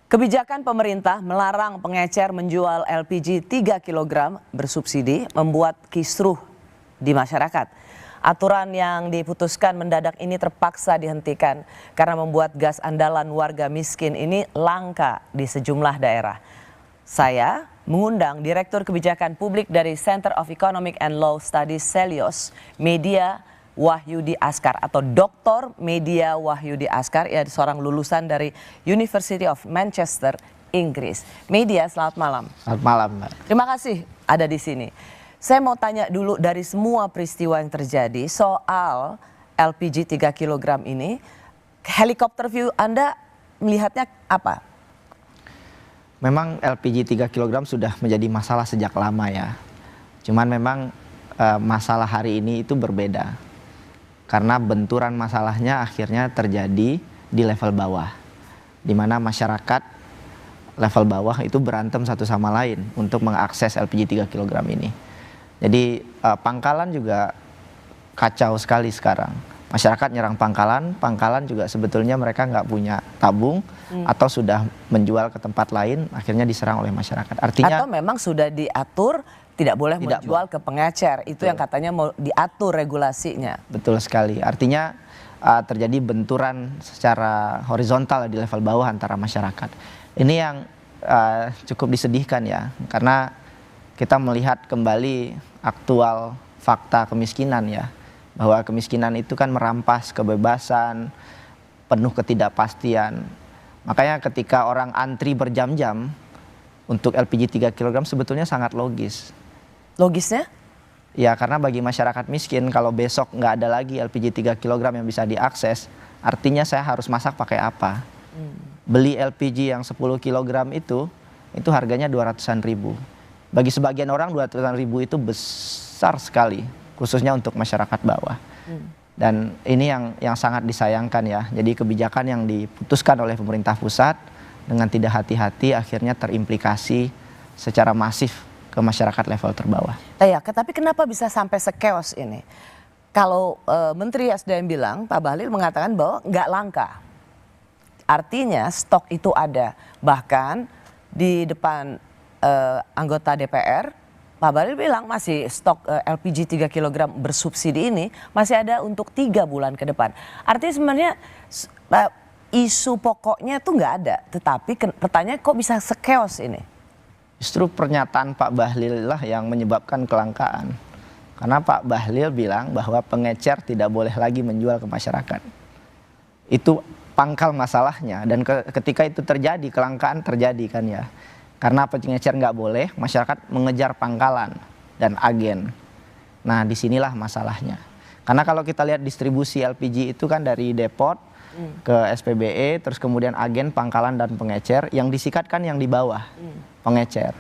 Kebijakan pemerintah melarang pengecer menjual LPG 3 kg bersubsidi membuat kisruh di masyarakat. Aturan yang diputuskan mendadak ini terpaksa dihentikan karena membuat gas andalan warga miskin ini langka di sejumlah daerah. Saya mengundang Direktur Kebijakan Publik dari Center of Economic and Law Studies Selios, Media Wahyudi Askar atau Dr. Media Wahyudi Askar, ya, seorang lulusan dari University of Manchester, Inggris. Media, selamat malam. Selamat malam, Mbak. Terima kasih ada di sini. Saya mau tanya dulu dari semua peristiwa yang terjadi soal LPG 3 kg ini, helikopter view Anda melihatnya apa? Memang LPG 3 kg sudah menjadi masalah sejak lama ya. Cuman memang masalah hari ini itu berbeda. Karena benturan masalahnya akhirnya terjadi di level bawah. Di mana masyarakat level bawah itu berantem satu sama lain untuk mengakses LPG 3 kg ini. Jadi pangkalan juga kacau sekali sekarang. Masyarakat nyerang pangkalan, pangkalan juga sebetulnya mereka nggak punya tabung atau sudah menjual ke tempat lain, akhirnya diserang oleh masyarakat. Artinya atau memang sudah diatur tidak boleh menjual ke pengecer, itu yang katanya mau diatur regulasinya. Betul sekali, artinya terjadi benturan secara horizontal di level bawah antara masyarakat. Ini yang cukup disedihkan ya, karena kita melihat kembali aktual fakta kemiskinan ya, bahwa kemiskinan itu kan merampas kebebasan, penuh ketidakpastian. Makanya ketika orang antri berjam-jam untuk LPG 3 kg sebetulnya sangat logis. Logisnya? Ya, karena bagi masyarakat miskin kalau besok nggak ada lagi LPG 3 kg yang bisa diakses, artinya saya harus masak pakai apa? Beli LPG yang 10 kg itu harganya 200-an ribu. Bagi sebagian orang 200-an ribu itu besar sekali, khususnya untuk masyarakat bawah. Dan ini yang sangat disayangkan ya. Jadi kebijakan yang diputuskan oleh pemerintah pusat dengan tidak hati-hati akhirnya terimplikasi secara masif ke masyarakat level terbawah. Ya, tapi kenapa bisa sampai sekeos ini? Kalau Menteri SDM bilang, Pak Bahlil mengatakan bahwa nggak langka. Artinya stok itu ada. Bahkan di depan anggota DPR, Pak Bahlil bilang masih stok LPG 3 kg bersubsidi ini masih ada untuk 3 bulan ke depan. Artinya sebenarnya isu pokoknya tuh nggak ada. Tetapi pertanyaan kok bisa sekeos ini? Justru pernyataan Pak Bahlil lah yang menyebabkan kelangkaan. Karena Pak Bahlil bilang bahwa pengecer tidak boleh lagi menjual ke masyarakat. Itu pangkal masalahnya, dan ketika itu terjadi, kelangkaan terjadi kan ya. Karena pengecer nggak boleh, masyarakat mengejar pangkalan dan agen. Nah, disinilah masalahnya. Karena kalau kita lihat distribusi LPG itu kan dari depot ke SPBE, terus kemudian agen, pangkalan dan pengecer, yang disikatkan yang di bawah, pengecer.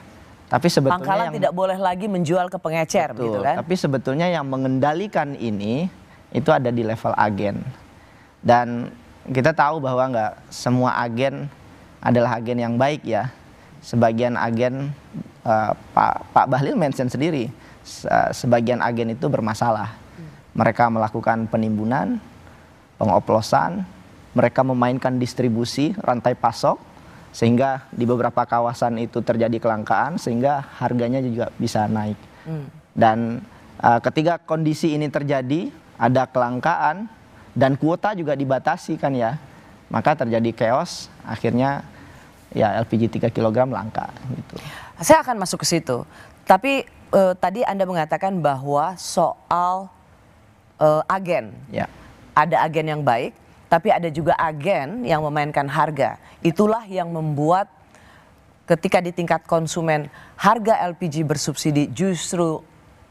Tapi sebetulnya pangkalan tidak boleh lagi menjual ke pengecer, betul, gitu kan? tapi sebetulnya yang mengendalikan ini itu ada di level agen. Dan kita tahu bahwa nggak semua agen adalah agen yang baik ya. Sebagian agen, Pak Bahlil mention sendiri, sebagian agen itu bermasalah. Mereka melakukan penimbunan, pengoplosan, mereka memainkan distribusi, rantai pasok, sehingga di beberapa kawasan itu terjadi kelangkaan, sehingga harganya juga bisa naik. Dan ketika kondisi ini terjadi, ada kelangkaan, dan kuota juga dibatasi kan ya, maka terjadi chaos, akhirnya ya LPG 3 kg langka gitu. Saya akan masuk ke situ. Tapi tadi Anda mengatakan bahwa soal agen. Ya. Ada agen yang baik, tapi ada juga agen yang memainkan harga. Itulah yang membuat ketika di tingkat konsumen harga LPG bersubsidi justru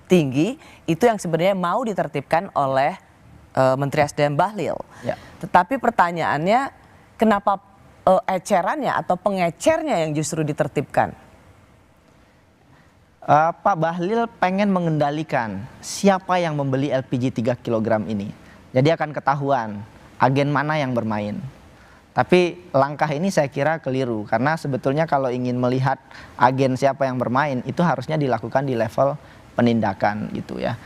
tinggi, itu yang sebenarnya mau ditertibkan oleh Menteri SDM Bahlil. Ya. Tetapi pertanyaannya, kenapa ecerannya atau pengecernya yang justru ditertibkan? Pak Bahlil pengen mengendalikan siapa yang membeli LPG 3 kg ini. Jadi akan ketahuan agen mana yang bermain. Tapi langkah ini saya kira keliru, karena sebetulnya kalau ingin melihat agen siapa yang bermain itu harusnya dilakukan di level penindakan gitu ya.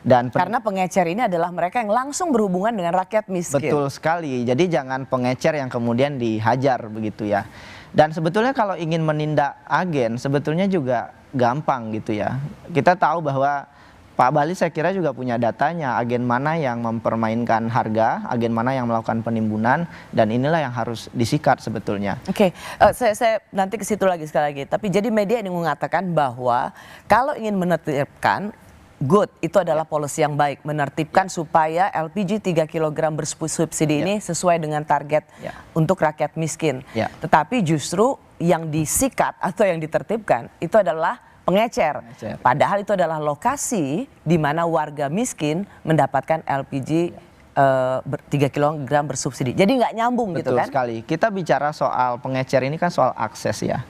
Dan Karena pengecer ini adalah mereka yang langsung berhubungan dengan rakyat miskin. betul sekali. Jadi jangan pengecer yang kemudian dihajar begitu ya. Dan sebetulnya kalau ingin menindak agen sebetulnya juga gampang gitu ya. Kita tahu bahwa Pak Bahlil saya kira juga punya datanya, agen mana yang mempermainkan harga, agen mana yang melakukan penimbunan, dan inilah yang harus disikat sebetulnya. Oke, saya nanti ke situ lagi sekali lagi. Tapi jadi media ini mengatakan bahwa kalau ingin menertibkan, good, itu adalah policy yang baik, menertibkan supaya LPG 3 kg bersubsidi ini sesuai dengan target untuk rakyat miskin. Tetapi justru yang disikat atau yang ditertibkan itu adalah pengecer. Padahal itu adalah lokasi di mana warga miskin mendapatkan LPG 3 kg bersubsidi. Jadi nggak nyambung gitu kan? Betul sekali. Kita bicara soal pengecer ini kan soal akses ya.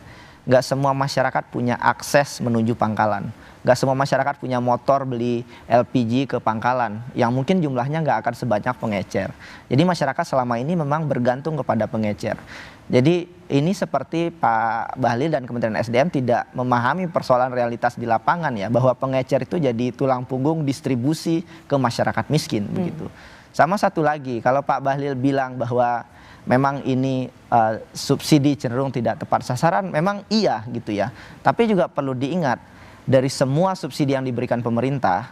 Nggak semua masyarakat punya akses menuju pangkalan. Nggak semua masyarakat punya motor beli LPG ke pangkalan. Yang mungkin jumlahnya nggak akan sebanyak pengecer. Jadi masyarakat selama ini memang bergantung kepada pengecer. Jadi ini seperti Pak Bahlil dan Kementerian SDM tidak memahami persoalan realitas di lapangan ya. Bahwa pengecer itu jadi tulang punggung distribusi ke masyarakat miskin begitu. Sama satu lagi, kalau Pak Bahlil bilang bahwa memang ini subsidi cenderung tidak tepat sasaran, memang iya gitu ya. Tapi juga perlu diingat, dari semua subsidi yang diberikan pemerintah,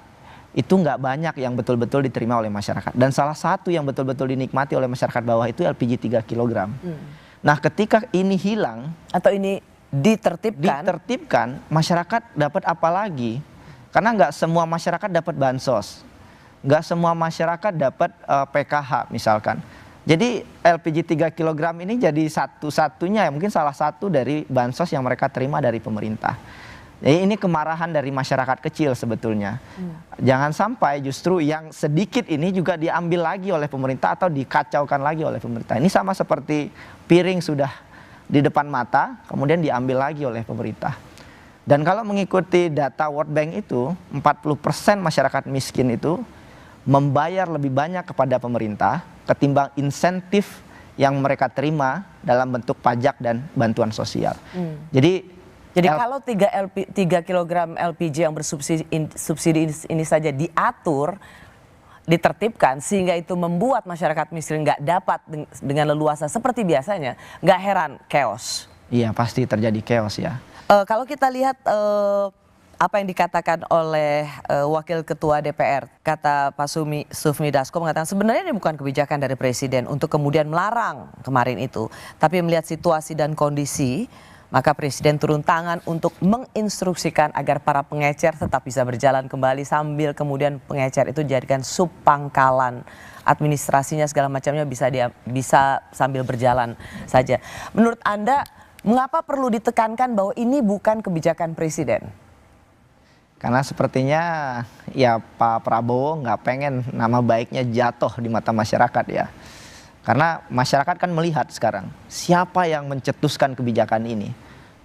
itu nggak banyak yang betul-betul diterima oleh masyarakat. Dan salah satu yang betul-betul dinikmati oleh masyarakat bawah itu LPG 3 kg. Nah ketika ini hilang, atau ini ditertibkan, masyarakat dapat apa lagi? Karena nggak semua masyarakat dapat bansos. Nggak semua masyarakat dapat PKH misalkan. Jadi LPG 3 kg ini jadi satu-satunya, mungkin salah satu dari bansos yang mereka terima dari pemerintah. Jadi ini kemarahan dari masyarakat kecil sebetulnya. Jangan sampai justru yang sedikit ini juga diambil lagi oleh pemerintah atau dikacaukan lagi oleh pemerintah. Ini sama seperti piring sudah di depan mata, kemudian diambil lagi oleh pemerintah. Dan kalau mengikuti data World Bank itu, 40% masyarakat miskin itu membayar lebih banyak kepada pemerintah ketimbang insentif yang mereka terima dalam bentuk pajak dan bantuan sosial. Jadi kalau 3 kg LPG yang bersubsidi ini saja diatur, ditertibkan sehingga itu membuat masyarakat miskin nggak dapat dengan leluasa seperti biasanya, nggak heran chaos. Iya, pasti terjadi chaos ya. Kalau kita lihat apa yang dikatakan oleh Wakil Ketua DPR, kata Pak Sufmi Dasko mengatakan sebenarnya ini bukan kebijakan dari Presiden untuk kemudian melarang kemarin itu, tapi melihat situasi dan kondisi, maka Presiden turun tangan untuk menginstruksikan agar para pengecer tetap bisa berjalan kembali sambil kemudian pengecer itu dijadikan subpangkalan. Administrasinya segala macamnya bisa sambil berjalan saja. Menurut Anda, mengapa perlu ditekankan bahwa ini bukan kebijakan Presiden? Karena sepertinya ya Pak Prabowo nggak pengen nama baiknya jatuh di mata masyarakat ya. Karena masyarakat kan melihat sekarang siapa yang mencetuskan kebijakan ini.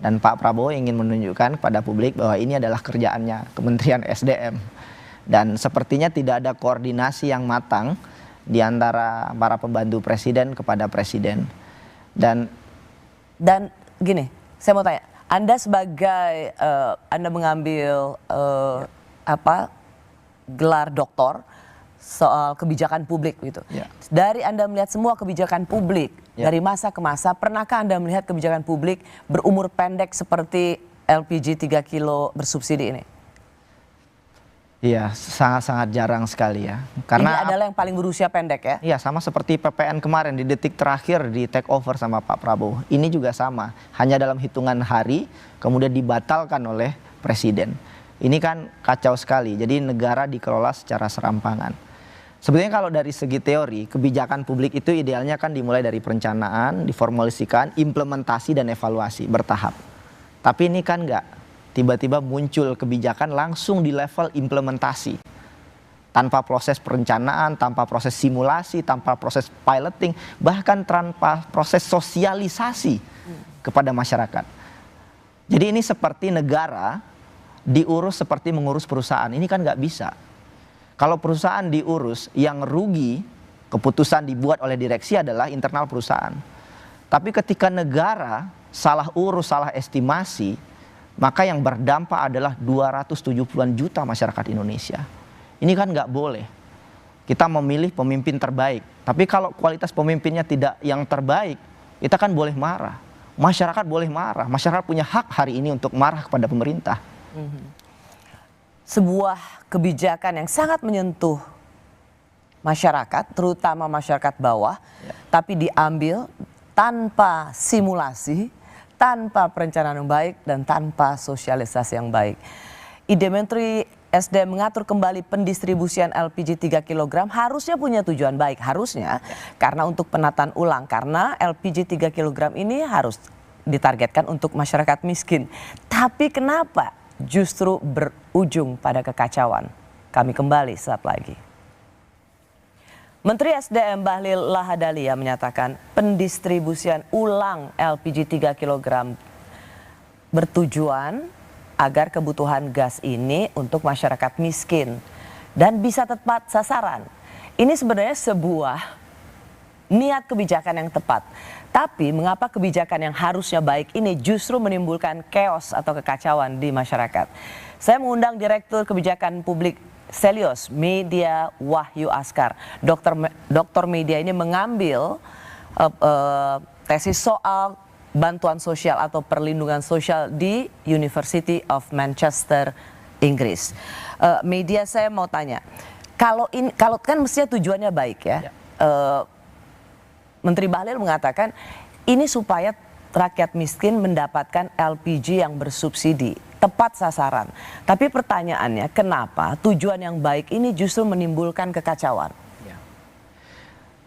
Dan Pak Prabowo ingin menunjukkan kepada publik bahwa ini adalah kerjaannya Kementerian SDM. Dan sepertinya tidak ada koordinasi yang matang di antara para pembantu presiden kepada presiden. Dan gini, saya mau tanya, Anda sebagai Anda mengambil gelar doktor soal kebijakan publik gitu. Dari Anda melihat semua kebijakan publik dari masa ke masa, pernahkah Anda melihat kebijakan publik berumur pendek seperti LPG 3 kilo bersubsidi ini? Iya, sangat-sangat jarang sekali ya. Karena ini adalah yang paling berusia pendek ya? Iya, sama seperti PPN kemarin di detik terakhir di take over sama Pak Prabowo. Ini juga sama, hanya dalam hitungan hari kemudian dibatalkan oleh Presiden. Ini kan kacau sekali, jadi negara dikelola secara serampangan. Sebetulnya kalau dari segi teori, kebijakan publik itu idealnya kan dimulai dari perencanaan, diformulasikan, implementasi dan evaluasi bertahap. Tapi ini kan enggak. Tiba-tiba muncul kebijakan langsung di level implementasi. Tanpa proses perencanaan, tanpa proses simulasi, tanpa proses piloting, bahkan tanpa proses sosialisasi kepada masyarakat. Jadi ini seperti negara diurus seperti mengurus perusahaan. Ini kan nggak bisa. Kalau perusahaan diurus, yang rugi keputusan dibuat oleh direksi adalah internal perusahaan. Tapi ketika negara salah urus, salah estimasi, maka yang berdampak adalah 270-an juta masyarakat Indonesia. Ini kan nggak boleh. Kita memilih pemimpin terbaik. Tapi kalau kualitas pemimpinnya tidak yang terbaik, kita kan boleh marah. Masyarakat boleh marah. Masyarakat punya hak hari ini untuk marah kepada pemerintah. Sebuah kebijakan yang sangat menyentuh masyarakat, terutama masyarakat bawah, tapi diambil tanpa simulasi, tanpa perencanaan yang baik, dan tanpa sosialisasi yang baik. Ide Menteri SDM mengatur kembali pendistribusian LPG 3 kg harusnya punya tujuan baik, harusnya, karena untuk penataan ulang, karena LPG 3 kg ini harus ditargetkan untuk masyarakat miskin. Tapi kenapa justru berujung pada kekacauan? Kami kembali saat lagi. Menteri SDM Bahlil Lahadalia menyatakan pendistribusian ulang LPG 3 kg bertujuan agar kebutuhan gas ini untuk masyarakat miskin dan bisa tepat sasaran. Ini sebenarnya sebuah niat kebijakan yang tepat. Tapi mengapa kebijakan yang harusnya baik ini justru menimbulkan chaos atau kekacauan di masyarakat? Saya mengundang Direktur Kebijakan Publik Selios Media Wahyu Askar. Doktor Media ini mengambil tesis soal bantuan sosial atau perlindungan sosial di University of Manchester, Inggris. Media, saya mau tanya, kalau kan mestinya tujuannya baik ya. Menteri Bahlil mengatakan ini supaya rakyat miskin mendapatkan LPG yang bersubsidi, tepat sasaran. Tapi pertanyaannya, kenapa tujuan yang baik ini justru menimbulkan kekacauan?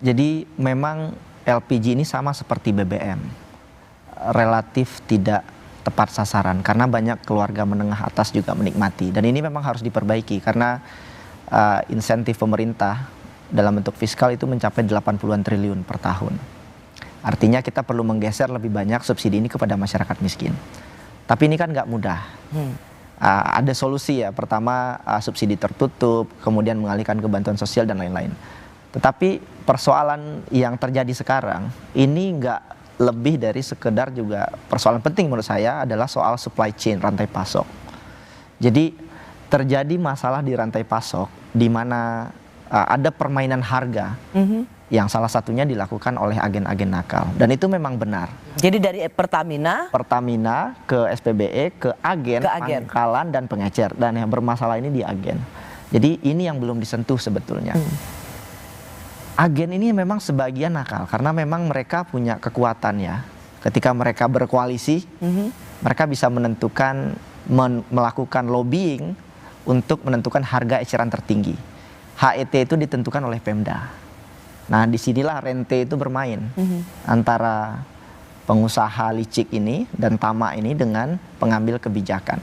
Jadi memang LPG ini sama seperti BBM, relatif tidak tepat sasaran karena banyak keluarga menengah atas juga menikmati. Dan ini memang harus diperbaiki karena insentif pemerintah dalam bentuk fiskal itu mencapai 80-an triliun per tahun. Artinya kita perlu menggeser lebih banyak subsidi ini kepada masyarakat miskin. Tapi ini kan nggak mudah. Ada solusi ya. Pertama subsidi tertutup, kemudian mengalihkan ke bantuan sosial dan lain-lain. Tetapi persoalan yang terjadi sekarang ini nggak lebih dari sekedar juga persoalan penting menurut saya adalah soal supply chain, rantai pasok. Jadi terjadi masalah di rantai pasok di mana ada permainan harga yang salah satunya dilakukan oleh agen-agen nakal. Dan itu memang benar. Jadi dari Pertamina ke SPBE, ke agen, pangkalan dan pengecer. Dan yang bermasalah ini di agen. Jadi ini yang belum disentuh sebetulnya. Agen ini memang sebagian nakal karena memang mereka punya kekuatan ya. Ketika mereka berkoalisi, mereka bisa melakukan lobbying untuk menentukan harga eceran tertinggi. HET itu ditentukan oleh Pemda. Nah disinilah rente itu bermain antara pengusaha licik ini dan tamak ini dengan pengambil kebijakan.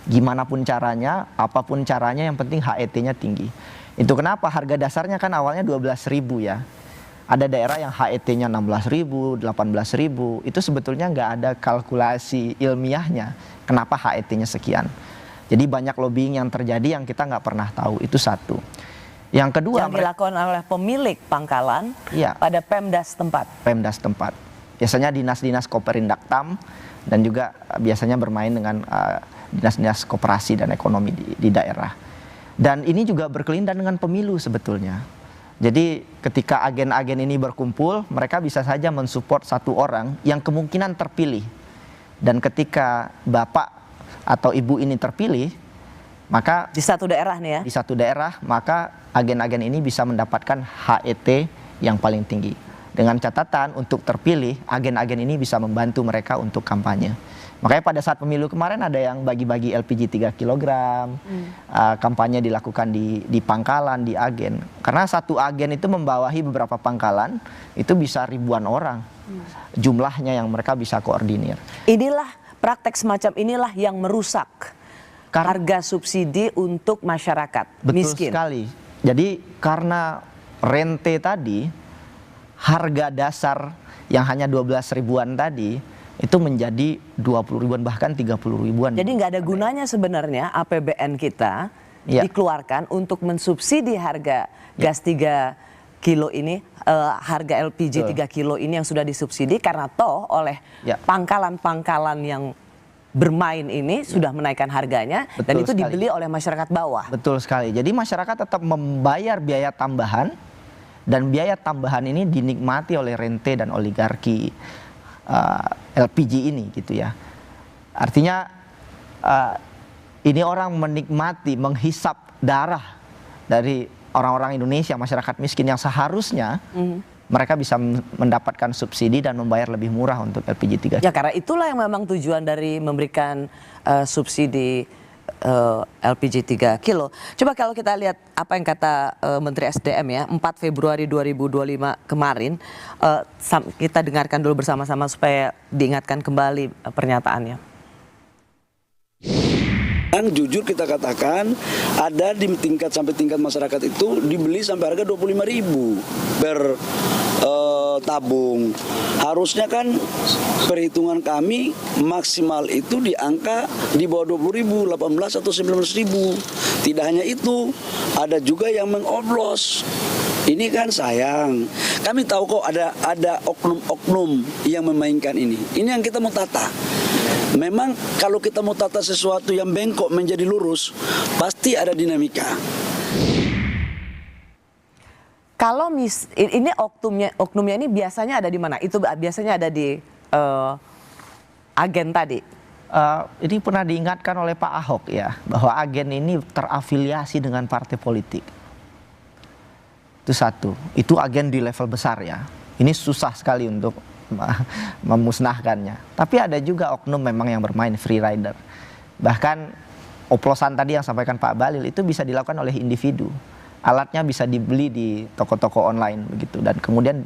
Gimana pun caranya, apapun caranya, yang penting HET-nya tinggi. Itu kenapa harga dasarnya kan awalnya 12.000 ya. Ada daerah yang HET-nya 16.000, 18.000. Itu sebetulnya nggak ada kalkulasi ilmiahnya. Kenapa HET-nya sekian? Jadi banyak lobbying yang terjadi yang kita nggak pernah tahu. Itu satu. Yang kedua, yang dilakukan oleh pemilik pangkalan pada Pemda setempat. Pemda setempat. Biasanya dinas-dinas Koperindak-TAM dan juga biasanya bermain dengan dinas-dinas koperasi dan ekonomi di daerah. Dan ini juga berkelindan dengan pemilu sebetulnya. Jadi ketika agen-agen ini berkumpul, mereka bisa saja mensupport satu orang yang kemungkinan terpilih. Dan ketika bapak atau ibu ini terpilih, maka di satu daerah nih ya. Di satu daerah, maka agen-agen ini bisa mendapatkan HET yang paling tinggi. Dengan catatan untuk terpilih, agen-agen ini bisa membantu mereka untuk kampanye. Makanya pada saat pemilu kemarin ada yang bagi-bagi LPG 3 kg, kampanye dilakukan di pangkalan, di agen. Karena satu agen itu membawahi beberapa pangkalan, itu bisa ribuan orang jumlahnya yang mereka bisa koordinir. Inilah praktek semacam inilah yang merusak harga subsidi untuk masyarakat miskin. Betul sekali. Jadi karena rente tadi, harga dasar yang hanya 12 ribuan tadi, itu menjadi 20 ribuan bahkan 30 ribuan. Jadi nggak ada gunanya sebenarnya APBN kita dikeluarkan untuk mensubsidi harga gas 3 kilo ini, harga LPG 3 kilo ini yang sudah disubsidi karena toh oleh pangkalan-pangkalan yang bermain ini sudah menaikkan harganya dan Betul itu sekali. dibeli oleh masyarakat bawah. Betul sekali. Jadi masyarakat tetap membayar biaya tambahan dan biaya tambahan ini dinikmati oleh rente dan oligarki LPG ini gitu ya. Artinya ini orang menikmati, menghisap darah dari orang-orang Indonesia, masyarakat miskin yang seharusnya mereka bisa mendapatkan subsidi dan membayar lebih murah untuk LPG 3 Ya karena itulah yang memang tujuan dari memberikan subsidi LPG 3 kilo. Coba kalau kita lihat apa yang kata Menteri SDM ya, 4 Februari 2025 kemarin, kita dengarkan dulu bersama-sama supaya diingatkan kembali pernyataannya. Dan jujur kita katakan ada di sampai tingkat masyarakat itu dibeli sampai harga 25.000 per tabung. Harusnya kan perhitungan kami maksimal itu di angka di bawah 20.000, 18 atau 19.000. Tidak hanya itu, ada juga yang mengoplos. Ini kan sayang. Kami tahu kok ada oknum-oknum yang memainkan ini. Ini yang kita mau tata. Memang kalau kita mau tata sesuatu yang bengkok menjadi lurus, pasti ada dinamika. Kalau ini oknumnya ini biasanya ada di mana? Itu biasanya ada di agen tadi. Ini pernah diingatkan oleh Pak Ahok ya, bahwa agen ini terafiliasi dengan partai politik. Itu satu. Itu agen di level besar ya. Ini susah sekali untuk memusnahkannya. Tapi ada juga oknum memang yang bermain free rider. Bahkan oplosan tadi yang sampaikan Pak Balil itu bisa dilakukan oleh individu. Alatnya bisa dibeli di toko-toko online begitu, dan kemudian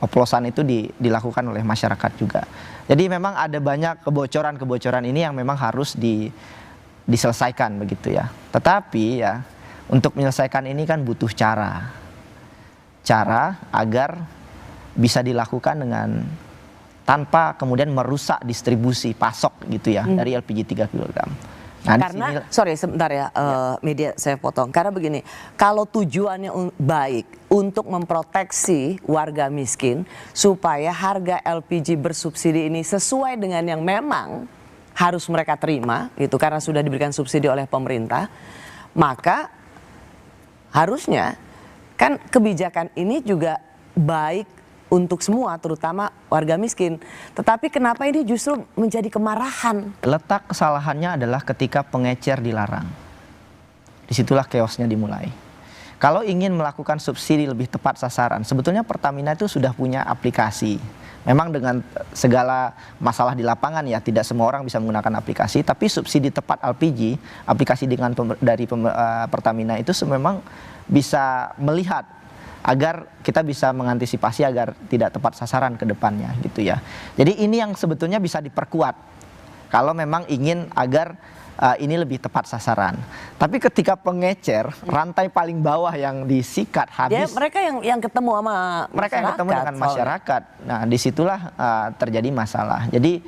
oplosan itu dilakukan oleh masyarakat juga. Jadi memang ada banyak kebocoran-kebocoran ini yang memang harus diselesaikan begitu ya. Tetapi ya untuk menyelesaikan ini kan butuh cara agar bisa dilakukan dengan tanpa kemudian merusak distribusi pasok gitu ya dari LPG 3 kg. Nah, karena sorry sebentar ya, media saya potong. Karena begini, kalau tujuannya baik untuk memproteksi warga miskin supaya harga LPG bersubsidi ini sesuai dengan yang memang harus mereka terima gitu karena sudah diberikan subsidi oleh pemerintah, maka harusnya kan kebijakan ini juga baik untuk semua, terutama warga miskin. Tetapi kenapa ini justru menjadi kemarahan? Letak kesalahannya adalah ketika pengecer dilarang. Disitulah chaosnya dimulai. Kalau ingin melakukan subsidi lebih tepat sasaran, sebetulnya Pertamina itu sudah punya aplikasi. Memang dengan segala masalah di lapangan ya, tidak semua orang bisa menggunakan aplikasi. Tapi subsidi tepat LPG, aplikasi dari Pertamina itu memang bisa melihat agar kita bisa mengantisipasi agar tidak tepat sasaran ke depannya gitu ya. Jadi ini yang sebetulnya bisa diperkuat kalau memang ingin agar ini lebih tepat sasaran. Tapi ketika pengecer, rantai paling bawah yang disikat habis. Ya, mereka yang ketemu sama mereka yang ketemu dengan masyarakat. Nah, disitulah terjadi masalah. Jadi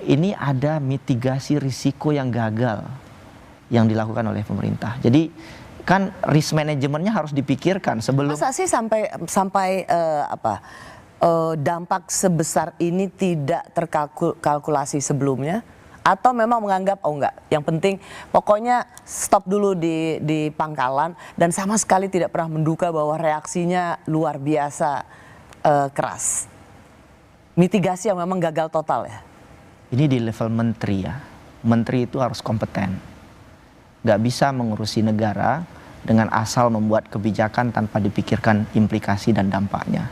ini ada mitigasi risiko yang gagal yang dilakukan oleh pemerintah. Jadi kan risk manajemennya harus dipikirkan sebelum. Masa sih sampai dampak sebesar ini tidak terkalkulasi sebelumnya, atau memang menganggap oh enggak, yang penting pokoknya stop dulu di pangkalan dan sama sekali tidak pernah menduga bahwa reaksinya luar biasa keras. Mitigasi yang memang gagal total ya. Ini di level menteri ya. Menteri itu harus kompeten. Nggak bisa mengurusi negara dengan asal membuat kebijakan tanpa dipikirkan implikasi dan dampaknya.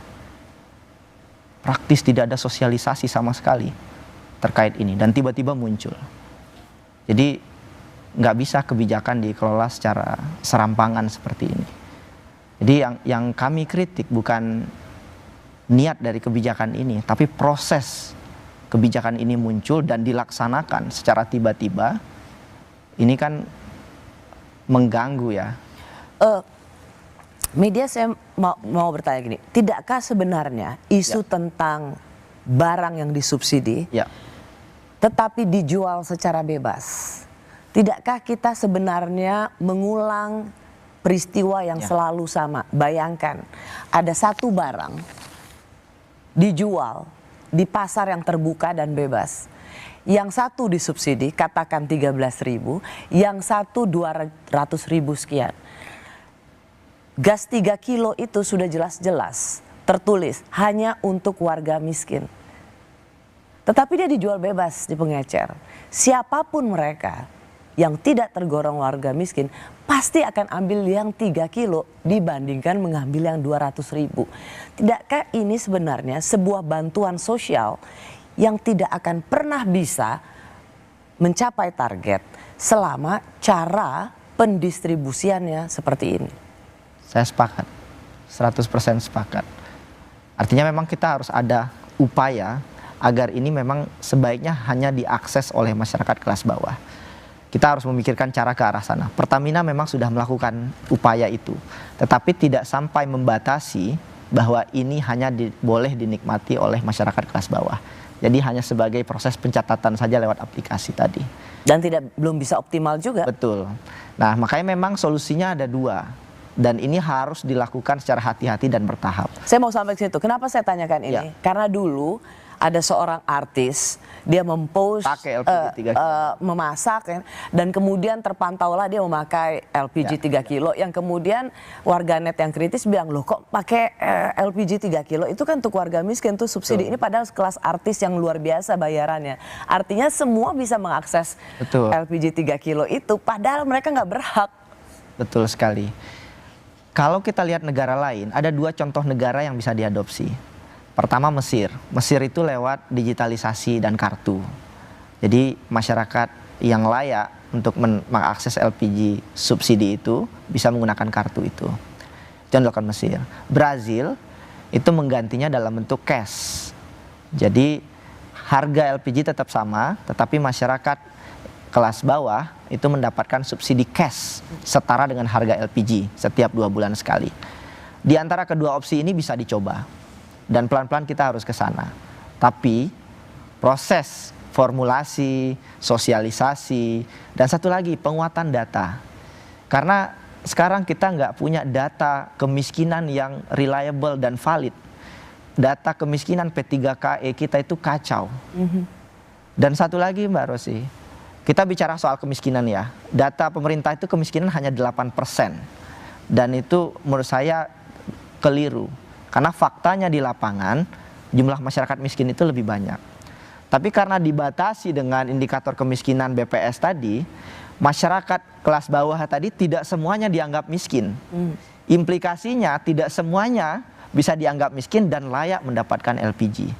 Praktis tidak ada sosialisasi sama sekali terkait ini dan tiba-tiba muncul. Jadi nggak bisa kebijakan dikelola secara serampangan seperti ini. Jadi yang kami kritik bukan niat dari kebijakan ini, tapi proses kebijakan ini muncul dan dilaksanakan secara tiba-tiba. Ini kan mengganggu ya. Media saya mau bertanya gini, tidakkah sebenarnya isu tentang barang yang disubsidi tetapi dijual secara bebas, tidakkah kita sebenarnya mengulang peristiwa yang selalu sama? Bayangkan ada satu barang dijual di pasar yang terbuka dan bebas. Yang satu disubsidi, katakan 13.000, yang satu 200.000 sekian. Gas 3 kilo itu sudah jelas-jelas tertulis hanya untuk warga miskin. Tetapi dia dijual bebas di pengecer. Siapapun mereka yang tidak tergolong warga miskin pasti akan ambil yang 3 kilo dibandingkan mengambil yang 200.000. Tidakkah ini sebenarnya sebuah bantuan sosial yang tidak akan pernah bisa mencapai target selama cara pendistribusiannya seperti ini? Saya sepakat, 100% sepakat. Artinya memang kita harus ada upaya agar ini memang sebaiknya hanya diakses oleh masyarakat kelas bawah. Kita harus memikirkan cara ke arah sana. Pertamina memang sudah melakukan upaya itu, tetapi tidak sampai membatasi bahwa ini hanya boleh dinikmati oleh masyarakat kelas bawah. Jadi hanya sebagai proses pencatatan saja lewat aplikasi tadi. Dan belum bisa optimal juga. Betul. Nah, makanya memang solusinya ada dua. Dan ini harus dilakukan secara hati-hati dan bertahap. Saya mau sampai ke situ. Kenapa saya tanyakan ini? Ya. Karena dulu ada seorang artis, dia mempost Pakai LPG 3 kilo. memasak ya, dan kemudian terpantaulah dia memakai LPG 3 kilo yang kemudian warganet yang kritis bilang, loh kok pakai LPG 3 kilo itu kan untuk warga miskin tuh subsidi. Ini padahal kelas artis yang luar biasa bayarannya. Artinya semua bisa mengakses Betul. LPG 3 kilo itu padahal mereka nggak berhak. Betul sekali. Kalau kita lihat negara lain, ada dua contoh negara yang bisa diadopsi. Pertama Mesir. Mesir itu lewat digitalisasi dan kartu. Jadi masyarakat yang layak untuk mengakses LPG subsidi itu bisa menggunakan kartu itu. Itu yang dilakukan Mesir. Brazil itu menggantinya dalam bentuk cash. Jadi harga LPG tetap sama, tetapi masyarakat kelas bawah itu mendapatkan subsidi cash setara dengan harga LPG setiap 2 bulan sekali. Di antara kedua opsi ini bisa dicoba. Dan pelan-pelan kita harus ke sana. Tapi proses formulasi, sosialisasi, dan satu lagi penguatan data. Karena sekarang kita nggak punya data kemiskinan yang reliable dan valid. Data kemiskinan P3KE kita itu kacau. Dan satu lagi Mbak Rosi, kita bicara soal kemiskinan ya. Data pemerintah itu kemiskinan hanya 8%. Dan itu menurut saya keliru. Karena faktanya di lapangan jumlah masyarakat miskin itu lebih banyak. Tapi karena dibatasi dengan indikator kemiskinan BPS tadi, masyarakat kelas bawah tadi tidak semuanya dianggap miskin. Implikasinya tidak semuanya bisa dianggap miskin dan layak mendapatkan LPG.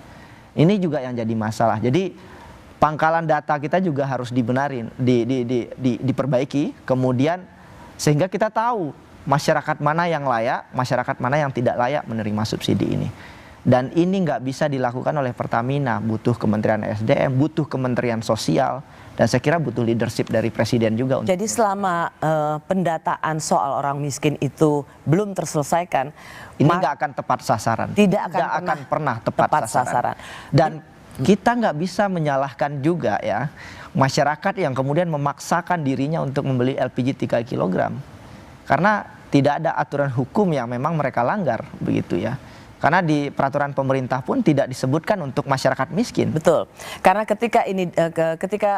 Ini juga yang jadi masalah. Jadi pangkalan data kita juga harus dibenarin, diperbaiki, kemudian sehingga kita tahu masyarakat mana yang layak, masyarakat mana yang tidak layak menerima subsidi ini. Dan ini nggak bisa dilakukan oleh Pertamina, butuh Kementerian SDM, butuh Kementerian Sosial, dan saya kira butuh leadership dari Presiden juga. Jadi selama pendataan soal orang miskin itu belum terselesaikan, ini nggak akan tepat sasaran. Tidak akan pernah tepat sasaran. Dan kita nggak bisa menyalahkan juga ya masyarakat yang kemudian memaksakan dirinya untuk membeli LPG 3 kg. Karena tidak ada aturan hukum yang memang mereka langgar begitu ya. Karena di peraturan pemerintah pun tidak disebutkan untuk masyarakat miskin. Betul. Karena ketika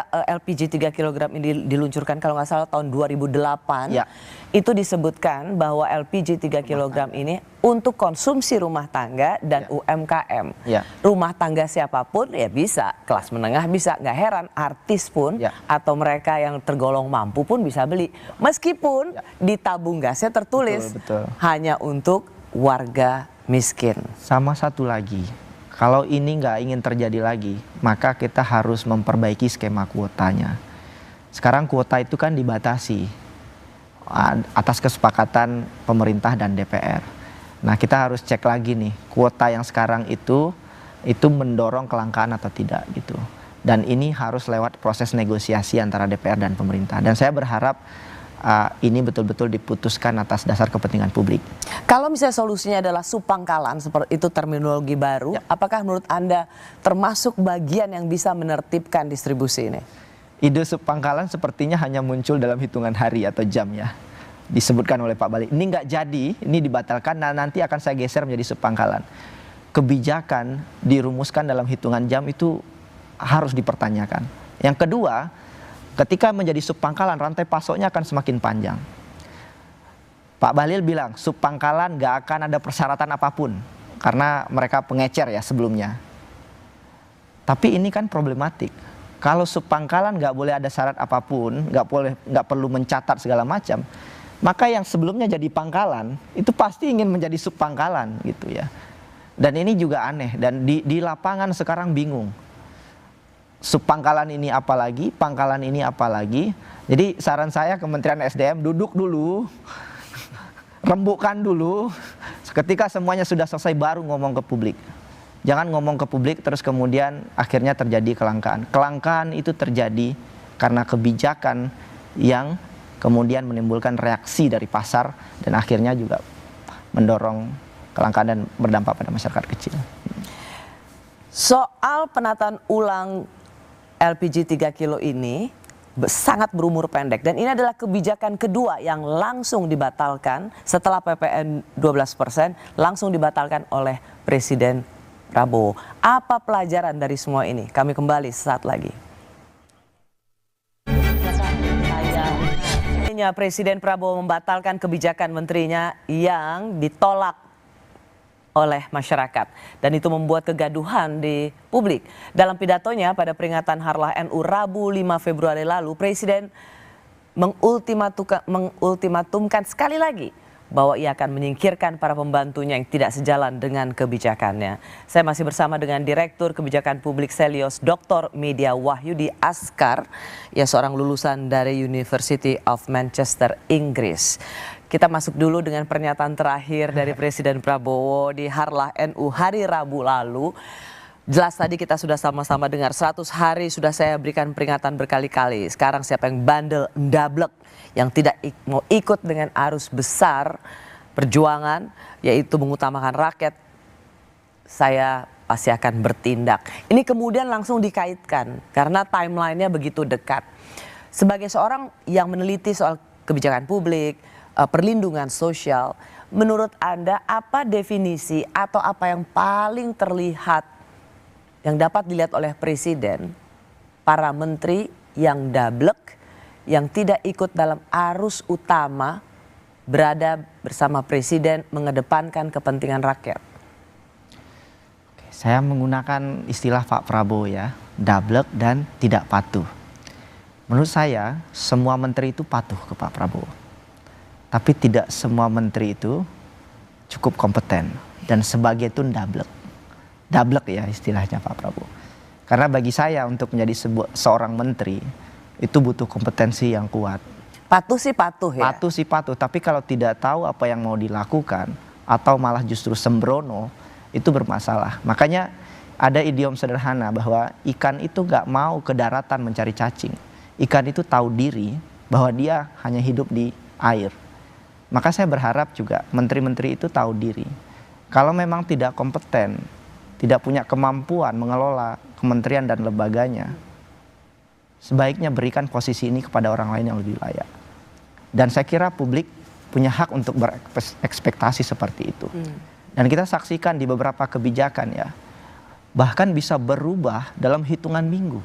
LPG 3 kg ini diluncurkan kalau nggak salah tahun 2008, ya, itu disebutkan bahwa LPG 3 kg ini untuk konsumsi rumah tangga dan UMKM. Ya. Rumah tangga siapapun ya bisa, kelas menengah bisa, nggak heran artis pun atau mereka yang tergolong mampu pun bisa beli. Meskipun di tabung gasnya tertulis betul. Hanya untuk warga miskin. Sama satu lagi, kalau ini nggak ingin terjadi lagi, maka kita harus memperbaiki skema kuotanya. Sekarang kuota itu kan dibatasi atas kesepakatan pemerintah dan DPR. Nah kita harus cek lagi nih, kuota yang sekarang itu mendorong kelangkaan atau tidak gitu. Dan ini harus lewat proses negosiasi antara DPR dan pemerintah. Dan saya berharap ini betul-betul diputuskan atas dasar kepentingan publik. Kalau misalnya solusinya adalah supangkalan, seperti itu terminologi baru, apakah menurut Anda termasuk bagian yang bisa menertibkan distribusi ini? Ide supangkalan sepertinya hanya muncul dalam hitungan hari atau jam ya. Disebutkan oleh Pak Bali. Ini nggak jadi, ini dibatalkan, nah nanti akan saya geser menjadi supangkalan. kebijakan dirumuskan dalam hitungan jam itu harus dipertanyakan. Yang kedua, ketika menjadi subpangkalan, rantai pasoknya akan semakin panjang. Pak Bahlil bilang subpangkalan gak akan ada persyaratan apapun karena mereka pengecer ya sebelumnya. Tapi ini kan problematik. Kalau subpangkalan gak boleh ada syarat apapun, gak perlu mencatat segala macam, maka yang sebelumnya jadi pangkalan itu pasti ingin menjadi subpangkalan gitu ya. Dan ini juga aneh dan di lapangan sekarang bingung. Subpangkalan ini apa lagi, pangkalan ini apa lagi. Jadi saran saya Kementerian SDM duduk dulu, rembukkan dulu. Ketika semuanya sudah selesai baru ngomong ke publik. Jangan ngomong ke publik terus kemudian akhirnya terjadi kelangkaan. Kelangkaan itu terjadi karena kebijakan yang kemudian menimbulkan reaksi dari pasar dan akhirnya juga mendorong kelangkaan dan berdampak pada masyarakat kecil. Soal penataan ulang LPG 3 kilo ini sangat berumur pendek dan ini adalah kebijakan kedua yang langsung dibatalkan setelah PPN 12% langsung dibatalkan oleh Presiden Prabowo. Apa pelajaran dari semua ini? Kami kembali sesaat lagi. Presiden Prabowo membatalkan kebijakan menterinya yang ditolak oleh masyarakat dan itu membuat kegaduhan di publik. Dalam pidatonya pada peringatan Harlah NU Rabu 5 Februari lalu, Presiden mengultimatumkan sekali lagi bahwa ia akan menyingkirkan para pembantunya yang tidak sejalan dengan kebijakannya. Saya masih bersama dengan Direktur Kebijakan Publik Selios, Dr. Media Wahyudi Askar, ya seorang lulusan dari University of Manchester, Inggris. Kita masuk dulu dengan pernyataan terakhir dari Presiden Prabowo di Harlah NU hari Rabu lalu. Jelas tadi kita sudah sama-sama dengar 100 hari sudah saya berikan peringatan berkali-kali. Sekarang siapa yang bandel, ndablek, yang tidak mau ikut dengan arus besar perjuangan, yaitu mengutamakan rakyat, saya pasti akan bertindak. Ini kemudian langsung dikaitkan karena timelinenya begitu dekat. Sebagai seorang yang meneliti soal kebijakan publik, perlindungan sosial, menurut Anda apa definisi atau apa yang paling terlihat yang dapat dilihat oleh Presiden, para menteri yang dablek, yang tidak ikut dalam arus utama, berada bersama Presiden mengedepankan kepentingan rakyat? Saya menggunakan istilah Pak Prabowo ya, dablek dan tidak patuh. Menurut saya semua menteri itu patuh ke Pak Prabowo. Tapi tidak semua menteri itu cukup kompeten dan sebagai itu dablek. Dablek ya istilahnya Pak Prabowo. Karena bagi saya untuk menjadi seorang menteri itu butuh kompetensi yang kuat. Patuh sih patuh ya? Patuh sih patuh, tapi kalau tidak tahu apa yang mau dilakukan atau malah justru sembrono, itu bermasalah. Makanya ada idiom sederhana bahwa ikan itu gak mau ke daratan mencari cacing. Ikan itu tahu diri bahwa dia hanya hidup di air. Maka saya berharap juga menteri-menteri itu tahu diri. Kalau memang tidak kompeten, tidak punya kemampuan mengelola kementerian dan lembaganya, sebaiknya berikan posisi ini kepada orang lain yang lebih layak. Dan saya kira publik punya hak untuk berekspektasi seperti itu. Dan kita saksikan di beberapa kebijakan ya, bahkan bisa berubah dalam hitungan minggu.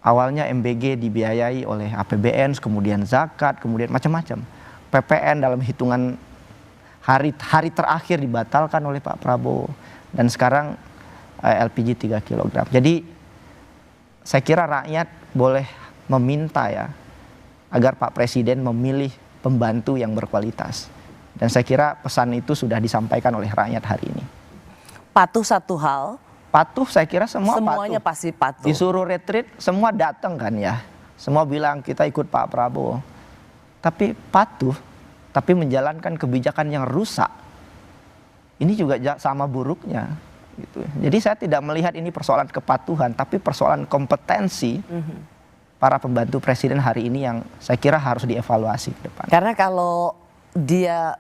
Awalnya MBG dibiayai oleh APBN, kemudian zakat, kemudian macam-macam. PPN dalam hitungan hari terakhir dibatalkan oleh Pak Prabowo. Dan sekarang LPG 3 kg. Jadi saya kira rakyat boleh meminta ya agar Pak Presiden memilih pembantu yang berkualitas. Dan saya kira pesan itu sudah disampaikan oleh rakyat hari ini. Patuh satu hal. Patuh saya kira semuanya patuh. Pasti patuh. Disuruh retreat semua datang kan ya. Semua bilang kita ikut Pak Prabowo. Tapi patuh, tapi menjalankan kebijakan yang rusak. Ini juga sama buruknya. Gitu. Jadi saya tidak melihat ini persoalan kepatuhan, tapi persoalan kompetensi para pembantu presiden hari ini yang saya kira harus dievaluasi ke depan. Karena kalau dia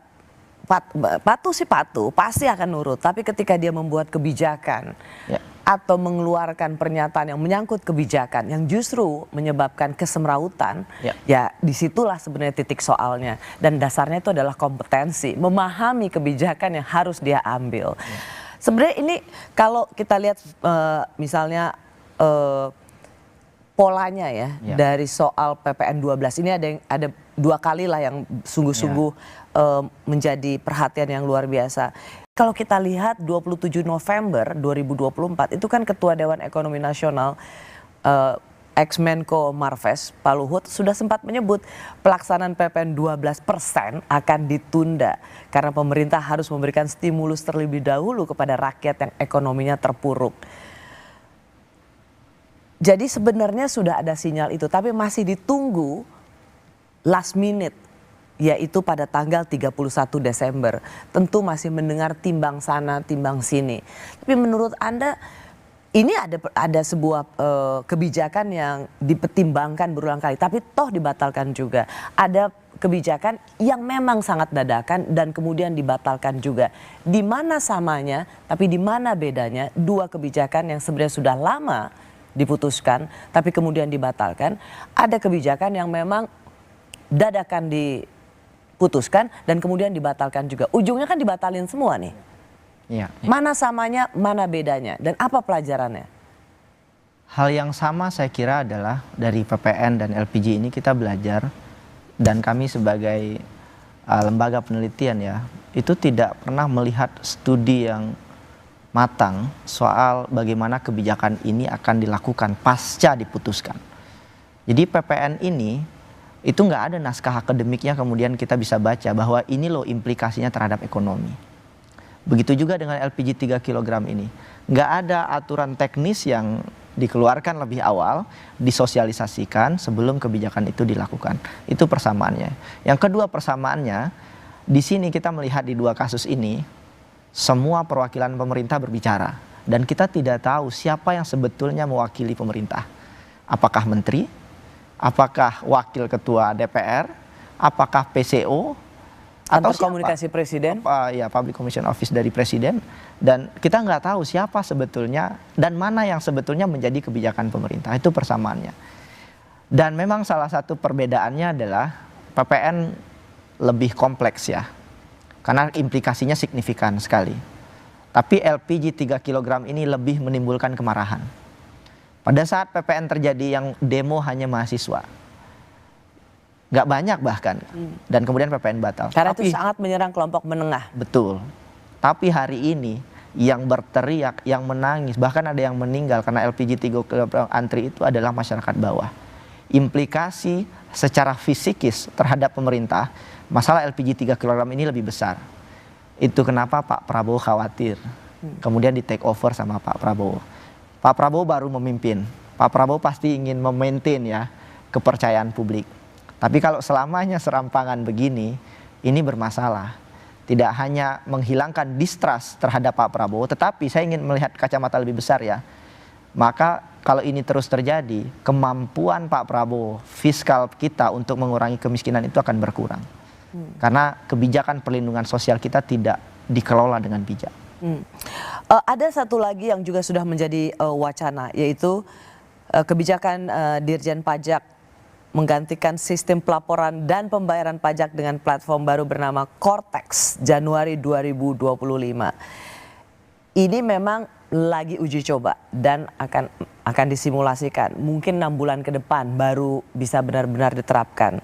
patuh sih patuh, pasti akan nurut. Tapi ketika dia membuat kebijakan, atau mengeluarkan pernyataan yang menyangkut kebijakan yang justru menyebabkan kesemrautan, ya disitulah sebenarnya titik soalnya. Dan dasarnya itu adalah kompetensi, memahami kebijakan yang harus dia ambil. Sebenarnya ini kalau kita lihat misalnya polanya ya dari soal PPN 12 ini ada 2 kali lah yang sungguh-sungguh menjadi perhatian yang luar biasa. Kalau kita lihat 27 November 2024 itu kan Ketua Dewan Ekonomi Nasional ex-Menko Marves Pak Luhut sudah sempat menyebut pelaksanaan PPN 12% akan ditunda karena pemerintah harus memberikan stimulus terlebih dahulu kepada rakyat yang ekonominya terpuruk. Jadi sebenarnya sudah ada sinyal itu, tapi masih ditunggu last minute, yaitu pada tanggal 31 Desember. Tentu masih mendengar timbang sana, timbang sini. Tapi menurut Anda ini ada sebuah kebijakan yang dipertimbangkan berulang kali, tapi toh dibatalkan juga. Ada kebijakan yang memang sangat dadakan dan kemudian dibatalkan juga. Di mana samanya, tapi di mana bedanya dua kebijakan yang sebenarnya sudah lama diputuskan, tapi kemudian dibatalkan. Ada kebijakan yang memang dadakan diputuskan dan kemudian dibatalkan juga. Ujungnya kan dibatalin semua nih. Iya. Mana samanya, mana bedanya, dan apa pelajarannya? Hal yang sama saya kira adalah dari PPN dan LPG ini kita belajar, dan kami sebagai lembaga penelitian ya, itu tidak pernah melihat studi yang matang soal bagaimana kebijakan ini akan dilakukan pasca diputuskan. Jadi PPN ini itu nggak ada naskah akademiknya kemudian kita bisa baca bahwa ini loh implikasinya terhadap ekonomi. Begitu juga dengan LPG 3 kg ini. Nggak ada aturan teknis yang dikeluarkan lebih awal, disosialisasikan sebelum kebijakan itu dilakukan. Itu persamaannya. Yang kedua persamaannya, di sini kita melihat di dua kasus ini, semua perwakilan pemerintah berbicara. Dan kita tidak tahu siapa yang sebetulnya mewakili pemerintah. Apakah menteri? Apakah wakil ketua DPR? Apakah PCO? Atau komunikasi presiden? Ya, Public Commission Office dari presiden. Dan kita nggak tahu siapa sebetulnya dan mana yang sebetulnya menjadi kebijakan pemerintah. Itu persamaannya. Dan memang salah satu perbedaannya adalah PPN lebih kompleks ya. Karena implikasinya signifikan sekali. Tapi LPG 3 kg ini lebih menimbulkan kemarahan. Pada saat PPN terjadi yang demo hanya mahasiswa. Nggak banyak bahkan. Dan kemudian PPN batal. Karena itu sangat menyerang kelompok menengah. Betul. Tapi hari ini yang berteriak, yang menangis, bahkan ada yang meninggal karena LPG 3 kg antri itu adalah masyarakat bawah. Implikasi secara fisikis terhadap pemerintah, masalah LPG 3 kg ini lebih besar. Itu kenapa Pak Prabowo khawatir. Kemudian di take over sama Pak Prabowo. Pak Prabowo baru memimpin. Pak Prabowo pasti ingin memaintain ya kepercayaan publik. Tapi kalau selamanya serampangan begini, ini bermasalah. Tidak hanya menghilangkan distrust terhadap Pak Prabowo, tetapi saya ingin melihat kacamata lebih besar ya. Maka kalau ini terus terjadi, kemampuan Pak Prabowo, fiskal kita untuk mengurangi kemiskinan itu akan berkurang. Karena kebijakan perlindungan sosial kita tidak dikelola dengan bijak. Ada satu lagi yang juga sudah menjadi wacana, yaitu kebijakan Dirjen Pajak menggantikan sistem pelaporan dan pembayaran pajak dengan platform baru bernama Cortex Januari 2025. Ini memang lagi uji coba dan akan disimulasikan. Mungkin 6 bulan ke depan baru bisa benar-benar diterapkan.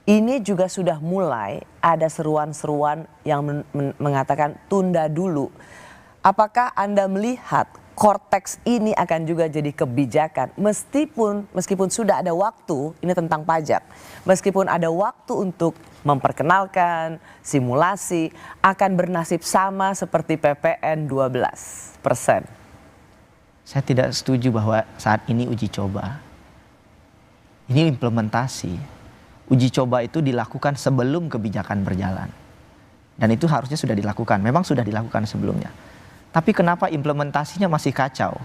Ini juga sudah mulai ada seruan-seruan yang mengatakan tunda dulu. Apakah Anda melihat Cortex ini akan juga jadi kebijakan meskipun sudah ada waktu, ini tentang pajak, meskipun ada waktu untuk memperkenalkan, simulasi, akan bernasib sama seperti PPN 12%? Saya tidak setuju bahwa saat ini uji coba. Ini implementasi. Uji coba itu dilakukan sebelum kebijakan berjalan. Dan itu harusnya sudah dilakukan, memang sudah dilakukan sebelumnya. Tapi kenapa implementasinya masih kacau?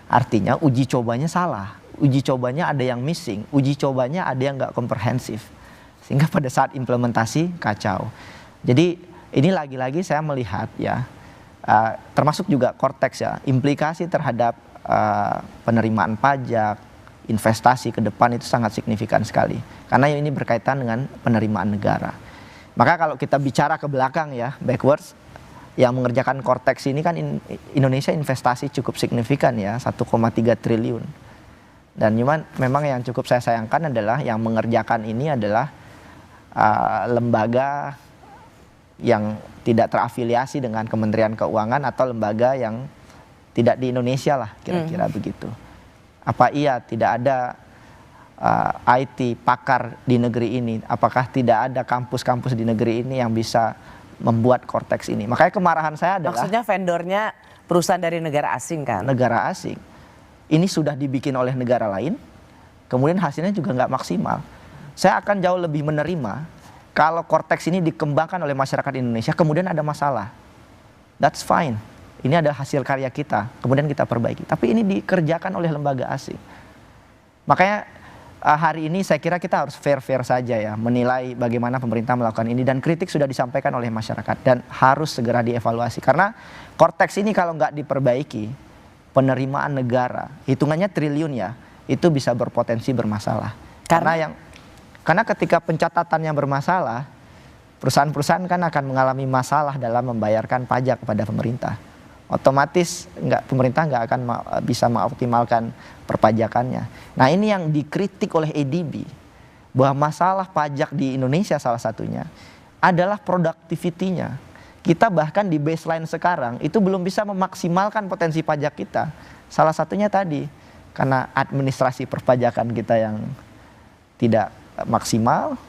Artinya uji cobanya salah. Uji cobanya ada yang missing. Uji cobanya ada yang nggak komprehensif. Sehingga pada saat implementasi kacau. Jadi ini lagi-lagi saya melihat ya, termasuk juga Cortex ya, implikasi terhadap penerimaan pajak, investasi ke depan itu sangat signifikan sekali. Karena ini berkaitan dengan penerimaan negara. Maka kalau kita bicara ke belakang ya, backwards, yang mengerjakan Cortex ini kan Indonesia investasi cukup signifikan ya, 1,3 triliun. Dan memang yang cukup saya sayangkan adalah yang mengerjakan ini adalah lembaga yang tidak terafiliasi dengan Kementerian Keuangan atau lembaga yang tidak di Indonesia lah, kira-kira begitu. Apa iya tidak ada IT pakar di negeri ini? Apakah tidak ada kampus-kampus di negeri ini yang bisa membuat Cortex ini? Makanya kemarahan saya adalah... Maksudnya vendornya perusahaan dari negara asing kan? Negara asing. Ini sudah dibikin oleh negara lain, kemudian hasilnya juga nggak maksimal. Saya akan jauh lebih menerima kalau Cortex ini dikembangkan oleh masyarakat Indonesia, kemudian ada masalah. That's fine. Ini ada hasil karya kita, kemudian kita perbaiki. Tapi ini dikerjakan oleh lembaga asing. Makanya hari ini saya kira kita harus fair-fair saja ya, menilai bagaimana pemerintah melakukan ini. Dan kritik sudah disampaikan oleh masyarakat dan harus segera dievaluasi. Karena Cortex ini kalau nggak diperbaiki, penerimaan negara, hitungannya triliun ya, itu bisa berpotensi bermasalah. Karena ketika pencatatannya bermasalah, perusahaan-perusahaan kan akan mengalami masalah dalam membayarkan pajak kepada pemerintah. Otomatis pemerintah nggak akan bisa mengoptimalkan perpajakannya. Nah ini yang dikritik oleh ADB, bahwa masalah pajak di Indonesia salah satunya adalah productivity-nya. Kita bahkan di baseline sekarang itu belum bisa memaksimalkan potensi pajak kita. Salah satunya tadi karena administrasi perpajakan kita yang tidak maksimal,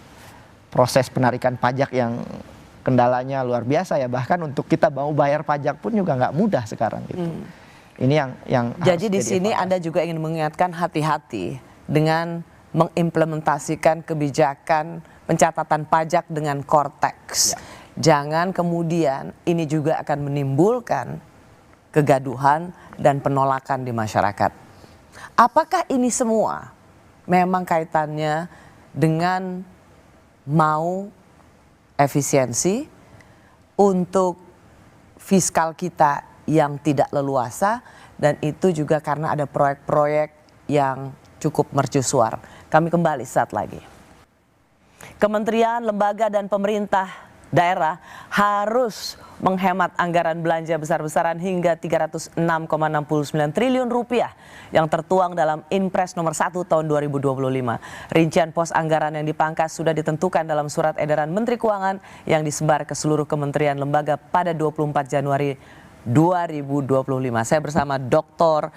proses penarikan pajak yang kendalanya luar biasa ya, bahkan untuk kita mau bayar pajak pun juga nggak mudah sekarang gitu. Ini yang jadi di sini Anda juga ingin mengingatkan hati-hati dengan mengimplementasikan kebijakan pencatatan pajak dengan Cortex. Ya. Jangan kemudian ini juga akan menimbulkan kegaduhan dan penolakan di masyarakat. Apakah ini semua memang kaitannya dengan mau efisiensi untuk fiskal kita yang tidak leluasa, dan itu juga karena ada proyek-proyek yang cukup mercusuar. Kami kembali saat lagi. Kementerian, lembaga dan pemerintah daerah harus menghemat anggaran belanja besar-besaran hingga 306,69 triliun rupiah yang tertuang dalam Inpres nomor 1 tahun 2025. Rincian pos anggaran yang dipangkas sudah ditentukan dalam surat edaran Menteri Keuangan yang disebar ke seluruh kementerian lembaga pada 24 Januari 2025. Saya bersama Dr.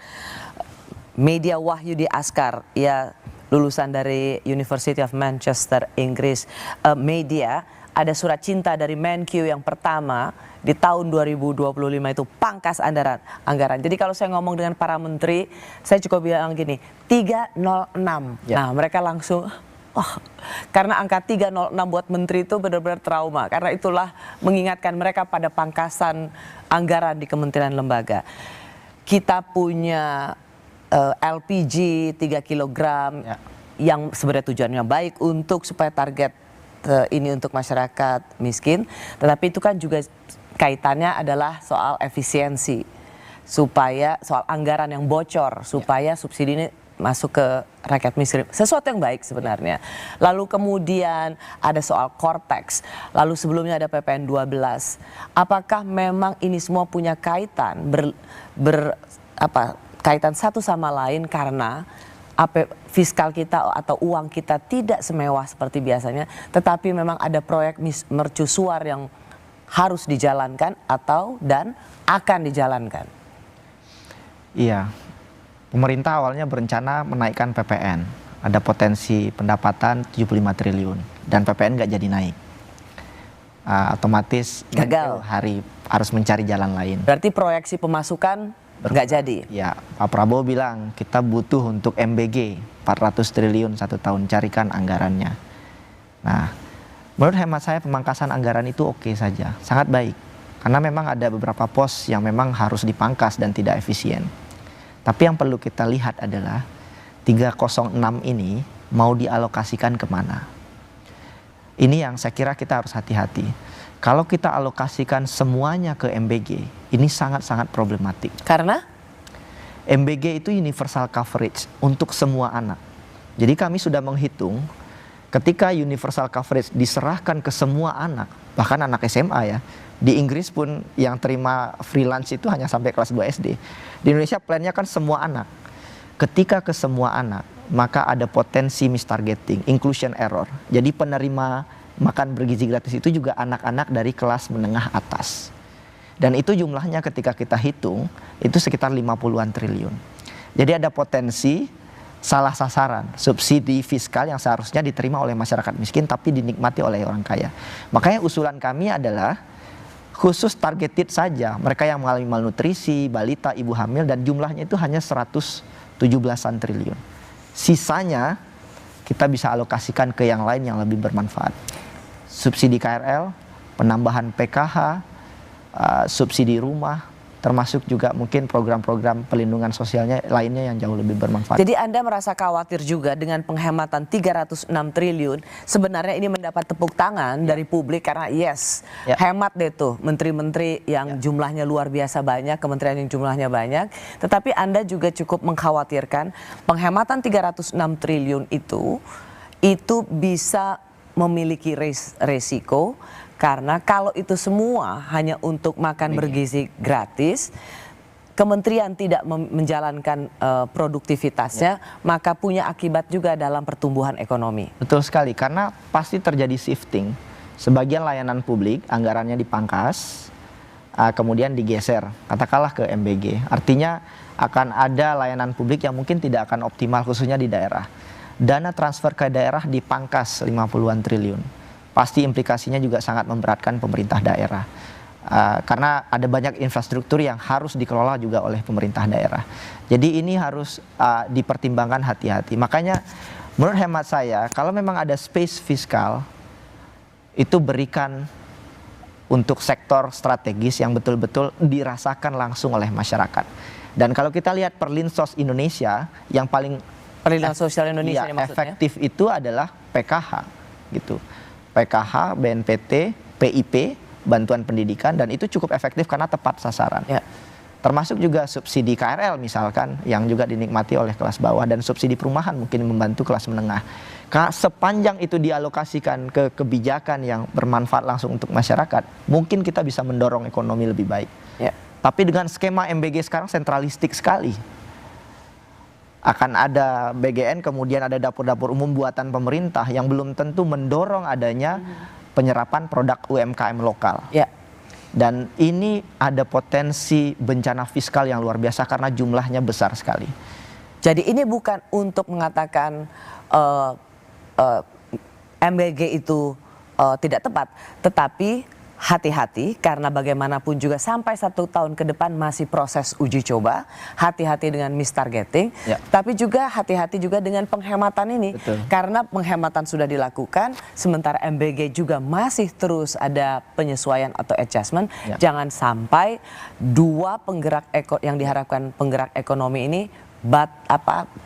Media Wahyudi Askar, ia lulusan dari University of Manchester, Inggris. Media, ada surat cinta dari Menkyu yang pertama di tahun 2025 itu pangkas anggaran. Jadi kalau saya ngomong dengan para menteri, saya cukup bilang gini, 306. Ya. Nah mereka langsung, karena angka 306 buat menteri itu benar-benar trauma. Karena itulah mengingatkan mereka pada pangkasan anggaran di kementerian lembaga. Kita punya LPG 3 kg yang sebenarnya tujuannya baik untuk supaya target ini untuk masyarakat miskin, tetapi itu kan juga kaitannya adalah soal efisiensi, supaya soal anggaran yang bocor, supaya subsidi ini masuk ke rakyat miskin, sesuatu yang baik sebenarnya. Lalu kemudian ada soal Cortex, lalu sebelumnya ada PPN 12. Apakah memang ini semua punya kaitan kaitan satu sama lain karena fiskal kita atau uang kita tidak semewah seperti biasanya, tetapi memang ada proyek mercusuar yang harus dijalankan dan akan dijalankan. Iya, pemerintah awalnya berencana menaikkan PPN, ada potensi pendapatan 75 triliun dan PPN nggak jadi naik. Otomatis gagal, harus mencari jalan lain. Berarti proyeksi pemasukan nggak jadi? Ya, Pak Prabowo bilang kita butuh untuk MBG 400 triliun 1 tahun, carikan anggarannya. Nah, menurut hemat saya pemangkasan anggaran itu oke saja, sangat baik. Karena memang ada beberapa pos yang memang harus dipangkas dan tidak efisien. Tapi yang perlu kita lihat adalah 306 ini mau dialokasikan kemana. Ini yang saya kira kita harus hati-hati. Kalau kita alokasikan semuanya ke MBG, ini sangat-sangat problematik. Karena MBG itu universal coverage untuk semua anak. Jadi kami sudah menghitung ketika universal coverage diserahkan ke semua anak, bahkan anak SMA ya. Di Inggris pun yang terima free lunch itu hanya sampai kelas 2 SD. Di Indonesia plannya kan semua anak. Ketika ke semua anak, maka ada potensi mistargeting, inclusion error. Jadi penerima makan bergizi gratis itu juga anak-anak dari kelas menengah atas. Dan itu jumlahnya ketika kita hitung, itu sekitar 50-an triliun. Jadi ada potensi salah sasaran, subsidi fiskal yang seharusnya diterima oleh masyarakat miskin tapi dinikmati oleh orang kaya. Makanya usulan kami adalah khusus targeted saja mereka yang mengalami malnutrisi, balita, ibu hamil, dan jumlahnya itu hanya 117-an triliun. Sisanya kita bisa alokasikan ke yang lain yang lebih bermanfaat. Subsidi KRL, penambahan PKH, subsidi rumah, termasuk juga mungkin program-program pelindungan sosialnya lainnya yang jauh lebih bermanfaat. jadi Anda merasa khawatir juga dengan penghematan 306 triliun. Sebenarnya ini mendapat tepuk tangan dari publik karena hemat deh tuh menteri-menteri yang jumlahnya luar biasa banyak, kementerian yang jumlahnya banyak. Tetapi Anda juga cukup mengkhawatirkan penghematan 306 triliun itu bisa memiliki resiko. Karena kalau itu semua hanya untuk makan bergizi gratis, kementerian tidak menjalankan produktivitasnya, maka punya akibat juga dalam pertumbuhan ekonomi. Betul sekali, karena pasti terjadi shifting. Sebagian layanan publik, anggarannya dipangkas, kemudian digeser, katakanlah ke MBG. Artinya akan ada layanan publik yang mungkin tidak akan optimal, khususnya di daerah. Dana transfer ke daerah dipangkas 50-an triliun. Pasti implikasinya juga sangat memberatkan pemerintah daerah. Karena ada banyak infrastruktur yang harus dikelola juga oleh pemerintah daerah. Jadi ini harus dipertimbangkan hati-hati. Makanya menurut hemat saya, kalau memang ada space fiskal, itu berikan untuk sektor strategis yang betul-betul dirasakan langsung oleh masyarakat. Dan kalau kita lihat Perlinsos Indonesia, yang paling Perlindungan Sosial Indonesia maksudnya efektif itu adalah PKH gitu. PKH, BNPT, PIP, bantuan pendidikan, dan itu cukup efektif karena tepat sasaran. Termasuk juga subsidi KRL misalkan yang juga dinikmati oleh kelas bawah, dan subsidi perumahan mungkin membantu kelas menengah. Sepanjang itu dialokasikan ke kebijakan yang bermanfaat langsung untuk masyarakat, mungkin kita bisa mendorong ekonomi lebih baik. Tapi dengan skema MBG sekarang sentralistik sekali. Akan ada BGN, kemudian ada dapur-dapur umum buatan pemerintah yang belum tentu mendorong adanya penyerapan produk UMKM lokal. Dan ini ada potensi bencana fiskal yang luar biasa karena jumlahnya besar sekali. Jadi ini bukan untuk mengatakan MBG itu tidak tepat, tetapi hati-hati karena bagaimanapun juga sampai 1 tahun ke depan masih proses uji coba. Hati-hati dengan mistargeting, tapi juga hati-hati juga dengan penghematan ini. Karena penghematan sudah dilakukan, sementara MBG juga masih terus ada penyesuaian atau adjustment. Jangan sampai dua penggerak yang diharapkan penggerak ekonomi ini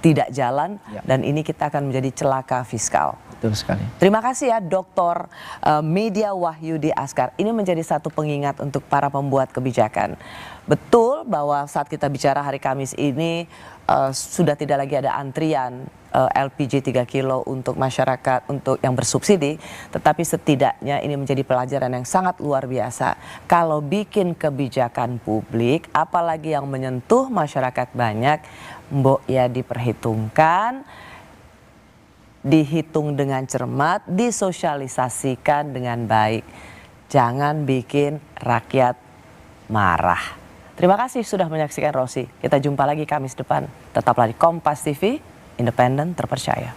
tidak jalan, dan ini kita akan menjadi celaka fiskal. Betul sekali. Terima kasih ya Dr. Media Wahyudi Askar. Ini menjadi satu pengingat untuk para pembuat kebijakan. Betul bahwa saat kita bicara hari Kamis ini sudah tidak lagi ada antrian LPG 3 kilo untuk masyarakat untuk yang bersubsidi, tetapi setidaknya ini menjadi pelajaran yang sangat luar biasa. Kalau bikin kebijakan publik, apalagi yang menyentuh masyarakat banyak, mbok ya diperhitungkan, dihitung dengan cermat, disosialisasikan dengan baik. Jangan bikin rakyat marah. Terima kasih sudah menyaksikan Rosi. Kita jumpa lagi Kamis depan. Tetaplah di Kompas TV, independen, terpercaya.